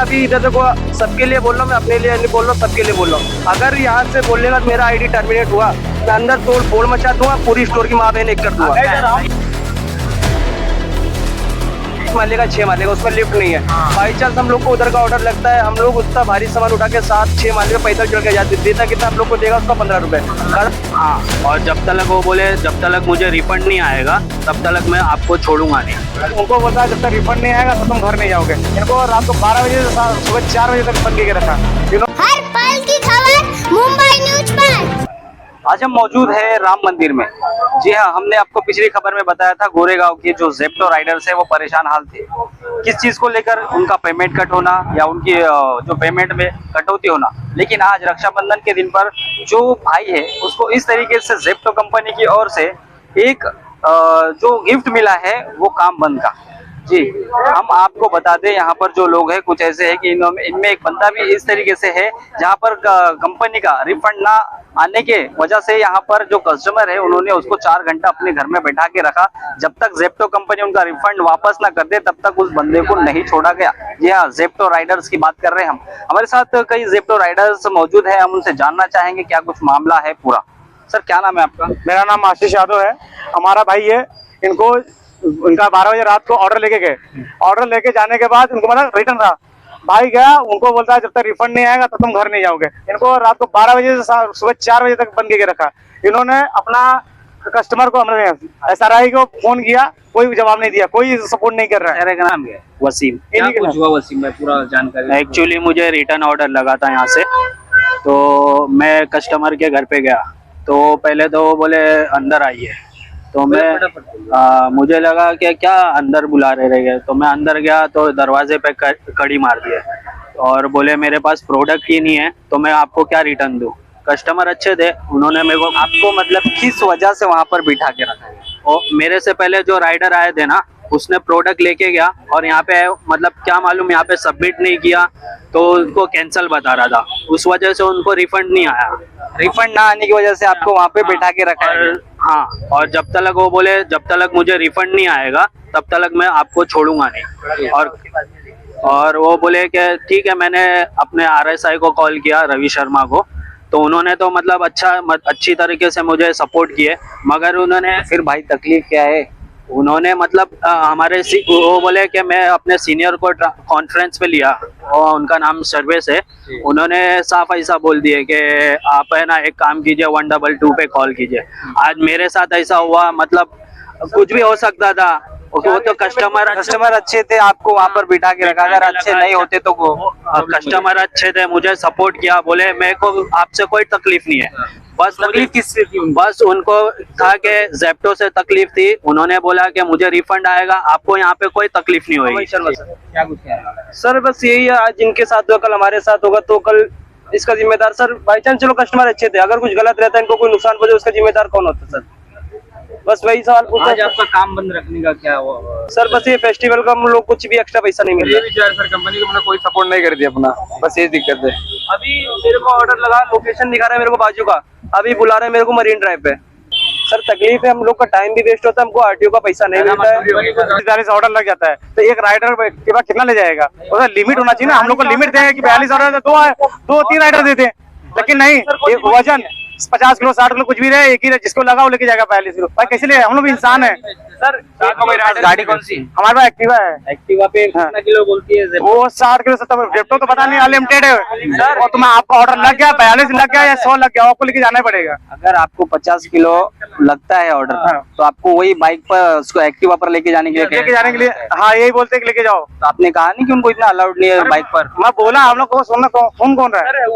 अभी इधर देखो, सबके लिए बोल रहा हूँ, मैं अपने लिए नहीं बोल रहा हूँ, सबके लिए बोल रहा हूँ। अगर यहाँ से बोलेगा तो मेरा आईडी टर्मिनेट हुआ, मैं अंदर तोड़ फोड़ मचा दूंगा, पूरी स्टोर की माँ बहन एक कर दूंगा। मालेगा 6 मालेगा, उसमें लिफ्ट नहीं है। बाई चांस हम लोग को उधर का ऑर्डर लगता है, हम लोग उतना भारी सामान उठा के 7-6 माले पे पैदल चढ़ के जाते, देता कितना हम लोग को देगा, उसका 15 रुपए। हाँ, और जब तक वो बोले जब तक मुझे रिफंड नहीं आएगा तब तक मैं आपको छोड़ूंगा नहीं। उनको बोलता है जब तक रिफंड नहीं आएगा तो तुम घर नहीं जाओगे। इनको रात को 12 बजे से सुबह 4 बजे तक बंद के रखा। हर पल की खबर मुंबई न्यूज पर। आज हम मौजूद है राम मंदिर में। जी हाँ, हमने आपको पिछली खबर में बताया था गोरेगांव के जो ज़ेप्टो राइडर्स है वो परेशान हाल थे, किस चीज़ को लेकर, उनका पेमेंट कट होना या उनकी जो पेमेंट में कटौती होना। लेकिन आज रक्षाबंधन के दिन पर जो भाई है उसको इस तरीके से ज़ेप्टो कंपनी की ओर से एक जो गिफ्ट मिला है वो काम बंद का। जी, हम आपको बता दें यहाँ पर जो लोग हैं कुछ ऐसे हैं कि इनमें एक बंदा भी इस तरीके से है जहाँ पर कंपनी का रिफंड ना आने के वजह से यहाँ पर जो कस्टमर है उन्होंने उसको 4 घंटा अपने घर में बैठा के रखा। जब तक ज़ेप्टो कंपनी उनका रिफंड वापस ना कर दे तब तक उस बंदे को नहीं छोड़ा गया। जी हाँ, ज़ेप्टो राइडर्स की बात कर रहे हैं हम। हमारे साथ कई ज़ेप्टो राइडर्स मौजूद है, हम उनसे जानना चाहेंगे क्या कुछ मामला है पूरा। सर, क्या नाम है आपका? मेरा नाम आशीष यादव है। हमारा भाई है, इनको उनका 12 बजे रात को ऑर्डर लेके गए। ऑर्डर लेके जाने के बाद उनको मतलब रिटर्न था, भाई गया, उनको बोलता है जब तक रिफंड नहीं आएगा तो तुम घर नहीं जाओगे। इनको रात को 12 बजे से सुबह 4 बजे तक बंद के रखा। इन्होंने अपना कस्टमर को, हमने SRI को फोन किया, कोई जवाब नहीं दिया, कोई सपोर्ट नहीं कर रहा है। मेरे का नाम है वसीम। क्या कुछ हुआ वसीम में पूरा जानकारी? एक्चुअली मुझे रिटर्न ऑर्डर लगा था यहाँ से, तो मैं कस्टमर के घर पे गया तो पहले तो वो बोले अंदर आइए, तो मैं मुझे लगा कि क्या अंदर बुला रहे गए, तो मैं अंदर गया तो दरवाजे पे कड़ी मार दिया और बोले मेरे पास प्रोडक्ट ही नहीं है तो मैं आपको क्या रिटर्न दूं। कस्टमर अच्छे थे, उन्होंने मेरे को आपको मतलब किस वजह से वहां पर बिठा के रखा है। और मेरे से पहले जो राइडर आए थे ना, उसने प्रोडक्ट लेके गया और यहाँ पे मतलब क्या मालूम यहाँ पे सबमिट नहीं किया तो उनको कैंसिल बता रहा था, उस वजह से उनको रिफंड नहीं आया। रिफंड ना आने की वजह से आपको वहाँ पे बैठा के रखा है। हाँ, और जब तक वो बोले जब तक मुझे रिफंड नहीं आएगा तब तक मैं आपको छोड़ूंगा नहीं। और वो बोले कि ठीक है। मैंने अपने RSI को कॉल किया, रवि शर्मा को, तो उन्होंने तो मतलब अच्छी तरीके से मुझे सपोर्ट किए, मगर उन्होंने फिर भाई तकलीफ क्या है, उन्होंने मतलब हमारे वो बोले कि मैं अपने सीनियर को कॉन्फ्रेंस पे लिया और उनका नाम सर्वेश है, उन्होंने साफ ऐसा बोल दिए कि आप है ना एक काम कीजिए 122 पे कॉल कीजिए। आज मेरे साथ ऐसा हुआ, मतलब कुछ भी हो सकता था। वो तो कस्टमर अच्छे थे, आपको वहाँ पर बिठा के रखा, अगर अच्छे नहीं होते तो कस्टमर अच्छे थे, मुझे सपोर्ट किया, बोले मेरे को आपसे कोई तकलीफ नहीं है। बस तकलीफ किससे थी? बस उनको था कि ज़ेप्टो से तकलीफ थी, उन्होंने बोला कि मुझे रिफंड आएगा, आपको यहाँ पे कोई तकलीफ नहीं होगी। क्या कुछ है सर? बस यही है, आज जिनके साथ हुआ कल हमारे साथ होगा, तो कल इसका जिम्मेदार सर, बाई चांस चलो कस्टमर अच्छे थे, अगर कुछ गलत रहता है, इनको कोई नुकसान पहुंचे, उसका जिम्मेदार कौन होता है सर? बस वही सवाल पूछा। आज आपका काम बंद रखने का क्या हुआ सर? बस ये फेस्टिवल का हम लोग कुछ भी एक्स्ट्रा पैसा नहीं मिल रहा। सर कंपनी को कोई सपोर्ट नहीं कर दिया अपना, बस ये दिक्कत है। अभी मेरे को ऑर्डर लगा, लोकेशन दिखा रहा है मेरे को बाजू का, अभी बुला रहे हैं मेरे को मरीन ड्राइव पे। सर तकलीफ है, हम लोग का टाइम भी वेस्ट होता है, हमको RTO का पैसा नहीं मिलता है। ऑर्डर लग जाता है तो एक राइडर के पास कितना ले जाएगा? उसका लिमिट होना चाहिए ना। हम लोग को लिमिट देंगे कि 42 ऑर्डर, 2-3 राइडर देते हैं, लेकिन नहीं, वजन 50 किलो 60 किलो कुछ भी रहे, एक ही जिसको लगा वो लेके जाएगा 42 किलो। भाई कैसे ले? हम लोग भी इंसान है सर। गाड़ी कौन सी? हमारे पास एक्टिवा है। एक्टिवा पे कितना किलो बोलती है? वो 60 किलो 70। ज़ेप्टो तो पता नहीं, अनलिमिटेड है सर। और तुम्हें आपका ऑर्डर लग गया, 42 लग गया या 100 लग गया, आपको लेके जाना पड़ेगा। अगर आपको 50 किलो लगता है ऑर्डर, तो आपको वही बाइक पर उसको एक्टिवा पर लेके जाने के लिए हाँ यही बोलते लेके जाओ। तो आपने कहा नहीं कि उनको इतना अलाउड नहीं है बाइक पर? मैं बोला, हम लोग को सुनना कौन रहा है?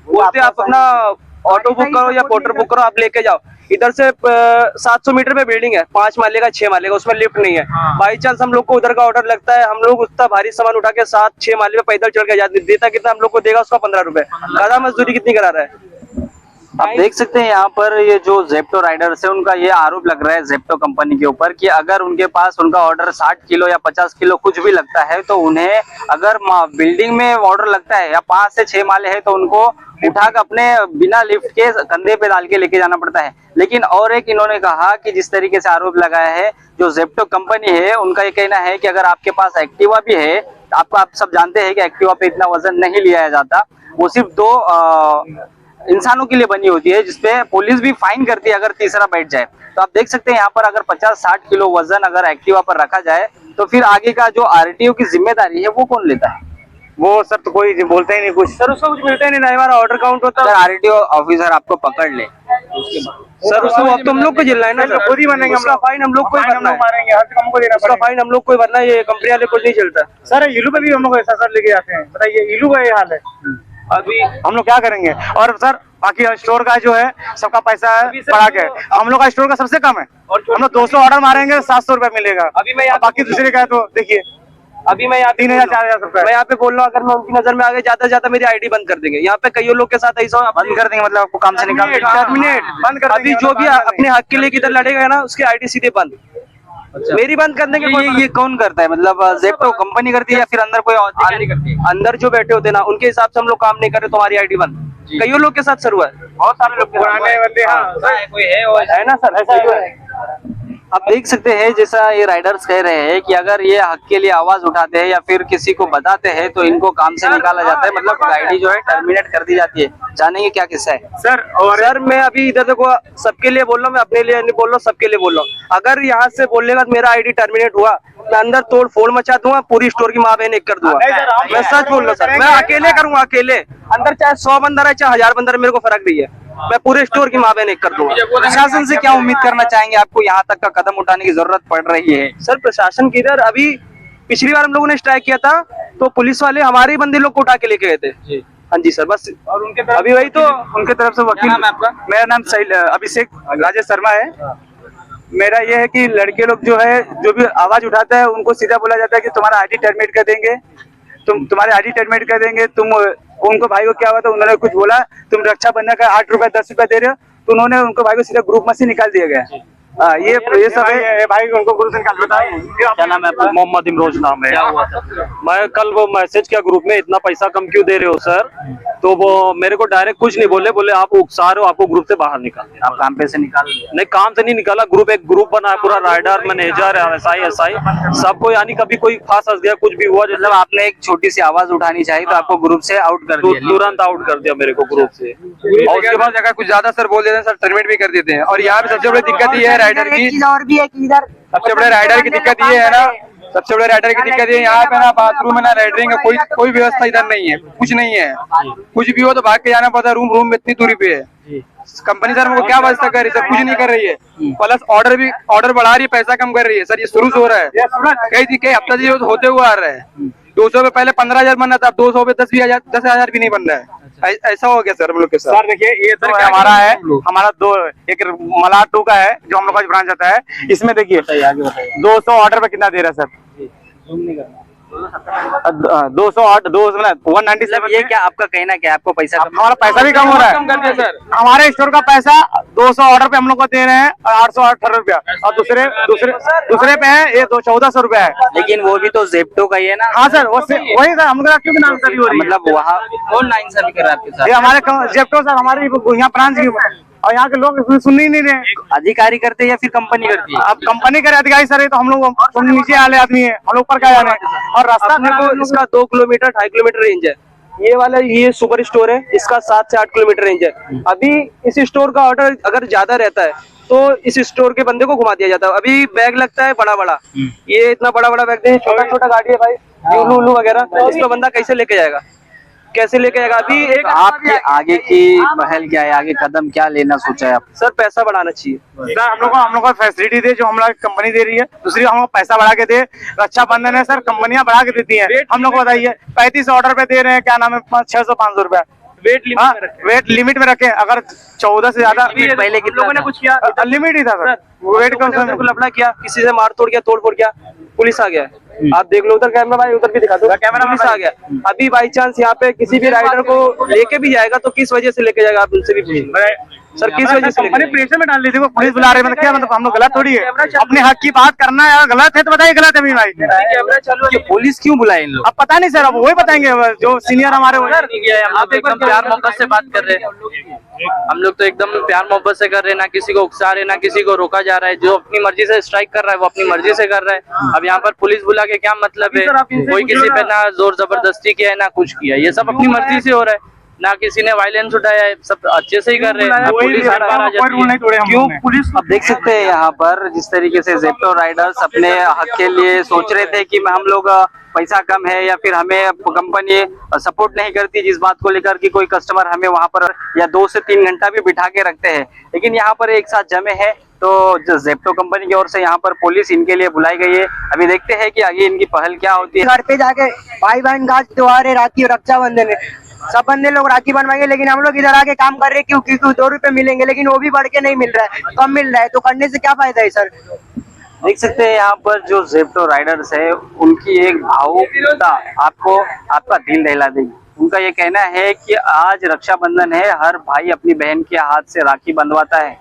बोलते आप अपना ऑटो बुक करो या पोर्टर बुक करो, आप लेके जाओ। इधर से 700 मीटर पे बिल्डिंग है, 5 माले का 6 माले का, उसमें लिफ्ट नहीं है। बाई चांस हम लोग को उधर का ऑर्डर लगता है, हम लोग उतना भारी सामान उठा के 7-6 माले पे पैदल चढ़ के जाते, देता कितना हम लोग को देगा, उसका 15 रुपए। दादा मजदूरी कितनी करा रहा है? आप देख सकते हैं यहाँ पर ये जो ज़ेप्टो राइडर्स है उनका ये आरोप लग रहा है ज़ेप्टो कंपनी के ऊपर कि अगर उनके पास उनका ऑर्डर 60 किलो या 50 किलो कुछ भी लगता है तो उन्हें अगर बिल्डिंग में ऑर्डर लगता है या 5 से 6 माले है तो उनको उठा कर अपने बिना लिफ्ट के कंधे पे डाल के लेके जाना पड़ता है। लेकिन और एक इन्होंने कहा कि जिस तरीके से आरोप लगाया है, जो ज़ेप्टो कंपनी है उनका ये कहना है कि अगर आपके पास एक्टिवा भी है, आपको आप सब जानते हैं कि एक्टिवा पे इतना वजन नहीं लिया जाता, वो सिर्फ 2 इंसानों के लिए बनी होती है, जिसपे पुलिस भी फाइन करती है अगर तीसरा बैठ जाए। तो आप देख सकते हैं यहाँ पर अगर 50-60 किलो वजन अगर एक्टिवा पर रखा जाए तो फिर आगे का जो आरटीओ की जिम्मेदारी है वो कौन लेता है? वो सर तो कोई बोलते ही नहीं कुछ। सर उसको कुछ मिलता ही नहीं, हमारा ऑर्डर काउंट होता अगर है। आरटीओ ऑफिसर आपको पकड़ ले उसके बाद सर उसको अब तो हम लोग को झेलना है ना सर, खुद ही बनेंगे, उसका फाइन हम लोग को ही भरना है, मारेंगे, हर हमको देना उसका फाइन हम लोग को ही भरना है, ये कंपनी वाले कुछ नहीं चलता। सर इलू पे भी हम लोग ऐसा सर लेके जाते हैं, बताइए इलू का ये हाल है, अभी हम लोग क्या करेंगे? और सर बाकी स्टोर का जो है सबका पैसा बढ़ा के, हम लोग का स्टोर का सबसे कम है, हम लोग 200 ऑर्डर मारेंगे 700 रुपया मिलेगा। अभी मैं बाकी दूसरे का है तो देखिए अभी मैं यहाँ 3000-4000 रुपया। मैं यहाँ पे बोल रहा हूँ, अगर मैं उनकी नजर में आगे जाता मेरी आईडी बंद कर देंगे। यहाँ पे कई लोग के साथ ऐसा बंद कर देंगे, मतलब आपको काम से निकाल देंगे। टर्मिनेट बंद कर अभी देंगे, जो भी अपने हक के लिए किधर लड़ेगा ना उसकी आईडी सीधे बंद। मेरी बंद कर देंगे। ये कौन करता है? मतलब जेप्टो कंपनी करती है या फिर अंदर कोई अधिकारी करती है? अंदर जो बैठे होते हैं ना उनके हिसाब से हम लोग काम नहीं कर रहे, तुम्हारी आईडी बंद। कई लोग के साथ सर हुआ है, बहुत सारे लोग पुराने बंदे, हाँ कोई है ना सर, ऐसा ही है। आप देख सकते हैं जैसा ये राइडर्स कह रहे हैं कि अगर ये हक के लिए आवाज उठाते हैं या फिर किसी को बताते हैं तो इनको काम से निकाला जाता है, मतलब गाड़ी जो है टर्मिनेट कर दी जाती है। जानेंगे क्या किस्सा है सर। और सर मैं अभी इधर देखो सबके लिए बोल रहा हूँ, मैं अपने लिए नहीं बोल रहा हूँ, सबके लिए बोल रहा हूँ। अगर यहाँ से बोलने का मेरा आईडी टर्मिनेट हुआ, मैं अंदर तोड़ फोड़ मचा दूंगा, पूरी स्टोर की माँ बहन एक कर दूंगा। मैं सच बोल रहा हूँ सर, मैं अकेले करूंगा, अकेले अंदर चाहे 100 बंदा रहे चाहे 1000 बंदा रहे, मेरे को फर्क नहीं है, मैं पूरे स्टोर की माँ बहन एक कर दूंगा। प्रशासन से क्या उम्मीद करना चाहेंगे? आपको यहाँ तक का कदम उठाने की जरूरत पड़ रही है। सर प्रशासन किधर, अभी पिछली बार हम लोगों ने स्ट्राइक किया था तो पुलिस वाले हमारे ही बंदे लोग को उठा के लेके गए थे। हाँ जी सर, बस और उनके अभी वही तो उनके तरफ से वकील, मेरा नाम अभिषेक राजेश शर्मा है। मेरा ये है कि लड़के लोग जो है जो भी आवाज उठाता है उनको सीधा बोला जाता है कि तुम्हारा आईडी टर्मिनेट कर देंगे, तुम्हारे आईडी टर्मिनेट कर देंगे। तुम उनको भाई को क्या हुआ था, उन्होंने कुछ बोला, तुम रक्षाबंधन का 8 रुपए 10 रुपए दे रहे हो, तो उन्होंने उनको भाई को सीधा ग्रुप में से निकाल दिया गया। ये सब है भाई, उनको ग्रुप से निकाल। बताइए क्या नाम है आपका? मोहम्मद इमरोज नाम है। क्या हुआ था? मैं कल वो मैसेज किया ग्रुप में, इतना पैसा कम क्यों दे रहे हो सर? तो वो मेरे को डायरेक्ट कुछ नहीं बोले आप उकसा रहे हो, आपको ग्रुप से बाहर निकाल दिया। आप काम पे से निकाल दिया? नहीं, काम से नहीं निकाला, एक ग्रुप बना है पूरा, राइडर मैनेजर एसआई सबको, यानी कभी कोई फांस हंस गया, कुछ भी हुआ, मतलब आपने एक छोटी सी आवाज उठानी चाहिए तो आपको ग्रुप से आउट कर दिया? तुरंत आउट कर दिया मेरे को ग्रुप से। और उसके बाद अगर कुछ ज्यादा सर बोल देते हैं सर, टर्मिनेट भी कर देते हैं। और यहाँ पे सबसे बड़ी दिक्कत ये है राइडर की, सबसे बड़े राइडर की दिक्कत ये है ना, सबसे बड़े राइडर की दिक्कत ये यहाँ पे ना बाथरूम है ना लैटरिन का कोई व्यवस्था इधर नहीं है, कुछ नहीं है। कुछ भी हो तो भाग के जाना पड़ता है, रूम में इतनी दूरी पे है। कंपनी सर मेरे क्या व्यवस्था कर रही है सर? कुछ नहीं कर रही है, प्लस ऑर्डर बढ़ा रही है, पैसा कम कर रही है सर। ये शुरू से हो रहा है, कई हफ्ता से होते हुए आ रहा है। 200 पे पहले 15,000 बनना था, अब 200 पे 10,000 भी नहीं बन रहा है। ऐसा हो गया सर हम लोग के साथ। सर देखिए ये तो हमारा है, हमारा एक मलाड 2 का है जो हम लोग का ब्रांच आता है। इसमें देखिए 200 ऑर्डर पे कितना दे रहा है सर? 197। ये क्या आपका कहना क्या? आपको पैसा हमारा पैसा भी कम हो रहा है सर। हमारे स्टोर का पैसा 200 ऑर्डर पे हम लोग को दे रहे हैं और 818 रुपया, और दूसरे पे है ये 1400 रुपया है। लेकिन वो भी तो जेप्टो का ही है ना? हाँ सर, वही सर, हम लोग क्यों नाम हो रही है? मतलब वहाँ कौन नाइंसाफी कर रहा है आपके साथ? ये हमारे जेप्टो सर, हमारे यहाँ ब्रांच की, और यहाँ के लोग इसमें सुन ही नहीं रहे। अधिकारी करते हैं या फिर कंपनी करती है? अब कंपनी करे अधिकारी सर, तो हम लोग नीचे वाले आदमी है, हम लोग पर क्या जाने। और रास्ता अपने को इसका 2 किलोमीटर 2.5 किलोमीटर रेंज है। ये वाला ये सुपर स्टोर है, इसका 7 से 8 किलोमीटर रेंज है। अभी इस स्टोर का ऑर्डर अगर ज्यादा रहता है तो इस स्टोर के बंदे को घुमा दिया जाता है। अभी बैग लगता है बड़ा, ये इतना बड़ा बैग दे, छोटा गाड़ी है भाई, उल्लू वगैरह, इसको बंदा कैसे लेके जाएगा, कैसे लेके जाएगा? अभी एक आपके आगे की पहल क्या है? आगे कदम क्या लेना सोचा है आप? सर पैसा बढ़ाना चाहिए सर, हम लोग को फैसिलिटी दे जो हम लोग कंपनी दे रही है, दूसरी हम लोग पैसा बढ़ा के दे। रक्षाबंधन है सर, कंपनियां बढ़ा के देती है, हम लोग को बताइए 35 ऑर्डर पे दे रहे हैं, क्या नाम है 600-500 रुपया वेट लिमिट में रखे। अगर 14 से ज्यादा पहले लोगों ने कुछ किया, लिमिट ही था सर, वेट बिल्कुल अपना किया, किसी से मार तोड़ किया, तोड़ फोड़ किया, पुलिस आ गया। आप देख लो उधर कैमरा भाई, उधर भी दिखा दो, कैमरा पुलिस आ गया। अभी बाई चांस यहाँ पे किसी भी राइडर को लेके भी जाएगा तो किस वजह से लेके जाएगा, आप उनसे भी पूछिए। सर किस वजह से कंपनी प्रेशर में डाल दी थी, वो पुलिस बुला रहे हैं, मतलब क्या, मतलब हम लोग गलत थोड़ी है, अपने हक की बात करना है, अगर गलत है तो बताइए गलत है भी भाई। कैमरा चालू है, पुलिस क्यों बुलाए इन लोग? अब पता नहीं सर, अब वही बताएंगे जो सीनियर हमारे हो। आप एकदम प्यार मोहब्बत से बात कर रहे हैं, हम लोग तो एकदम प्यार मोहब्बत से कर रहे हैं, ना किसी को उकसा रहे, ना किसी को रोका जा रहा है। जो अपनी मर्जी से स्ट्राइक कर रहा है वो अपनी मर्जी से कर रहा है। अब यहाँ पर पुलिस बुला के क्या मतलब है? कोई किसी पे ना जोर जबरदस्ती किया है ना कुछ किया, ये सब अपनी मर्जी से हो रहा है, ना किसी ने वायलेंस उठाया है, सब अच्छे से ही कर रहे हैं। पुलिस हर बार आ जाती है, क्यों पुलिस? अब देख सकते हैं यहाँ पर जिस तरीके से ज़ेप्टो राइडर्स अपने हक के लिए सोच रहे थे कि हम लोग पैसा कम है या फिर हमें कंपनी सपोर्ट नहीं करती, जिस बात को लेकर कि कोई कस्टमर हमें वहां पर या 2 से 3 घंटा भी बिठा के रखते हैं, लेकिन यहाँ पर एक साथ जमे हैं। तो जो ज़ेप्टो कंपनी की ओर से यहाँ पर पुलिस इनके लिए बुलाई गई है। अभी देखते हैं कि आगे इनकी पहल क्या होती है। घर पे जाके भाई बहन का त्योहार है, राखी और रक्षाबंधन है, सब बंदे लोग राखी बनवाएंगे, लेकिन हम लोग इधर आके काम कर रहे हैं क्योंकि 2 रुपए मिलेंगे, लेकिन वो भी बढ़ के नहीं मिल रहा है, कम मिल रहा है, तो करने से क्या फायदा है सर? देख सकते हैं यहाँ पर जो ज़ेप्टो राइडर्स है उनकी एक भावुकता आपको आपका दिल दहला देगी। उनका ये कहना है कि आज रक्षाबंधन है, हर भाई अपनी बहन के हाथ से राखी बंधवाता है,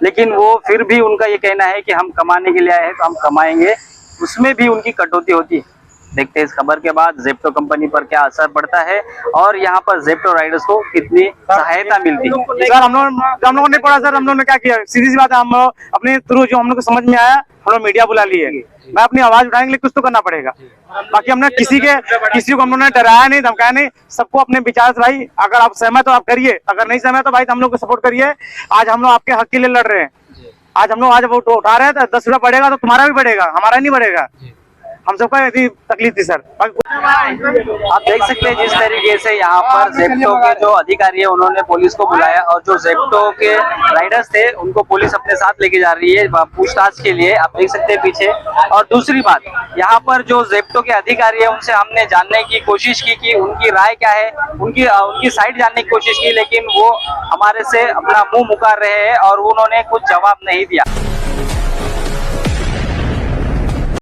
लेकिन वो फिर भी उनका ये कहना है कि हम कमाने के लिए आए हैं तो हम कमाएंगे, उसमें भी उनकी कटौती होती है। देखते हैं इस खबर के बाद ज़ेप्टो कंपनी पर क्या असर पड़ता है और यहाँ पर ज़ेप्टो राइडर्स को कितनी सहायता मिलती है। सर हम लोगों ने पढ़ा, सर हम लोगों ने क्या किया, सीधी सी बात है, हम लोग अपने थ्रू जो हम लोग को समझ में आया, हम लोग मीडिया बुला लिए। मैं अपनी आवाज उठाने के लिए कुछ तो करना पड़ेगा, बाकी हमने किसी को हम लोगों ने डराया नहीं, धमकाया नहीं, सबको अपने विचार से भाई अगर आप सहमत हो आप करिए, अगर नहीं सहमत तो भाई हम लोग को सपोर्ट करिए। आज हम लोग आपके हक के लिए लड़ रहे हैं, आज हम लोग आज वोट उठा रहे हैं, तो 10 रुपया बढ़ेगा तो तुम्हारा भी बढ़ेगा, हमारा नहीं बढ़ेगा। हम सबका यही तकलीफ थी सर। आप देख सकते हैं जिस तरीके से यहाँ पर ज़ेप्टो के जो अधिकारी है उन्होंने पुलिस को बुलाया और जो ज़ेप्टो के राइडर्स थे उनको पुलिस अपने साथ लेके जा रही है पूछताछ के लिए। आप देख सकते हैं पीछे। और दूसरी बात, यहाँ पर जो ज़ेप्टो के अधिकारी है उनसे हमने जानने की कोशिश की कि उनकी राय क्या है, उनकी साइड जानने की कोशिश की, लेकिन वो हमारे से अपना मुंह मुकार रहे हैं और उन्होंने कुछ जवाब नहीं दिया।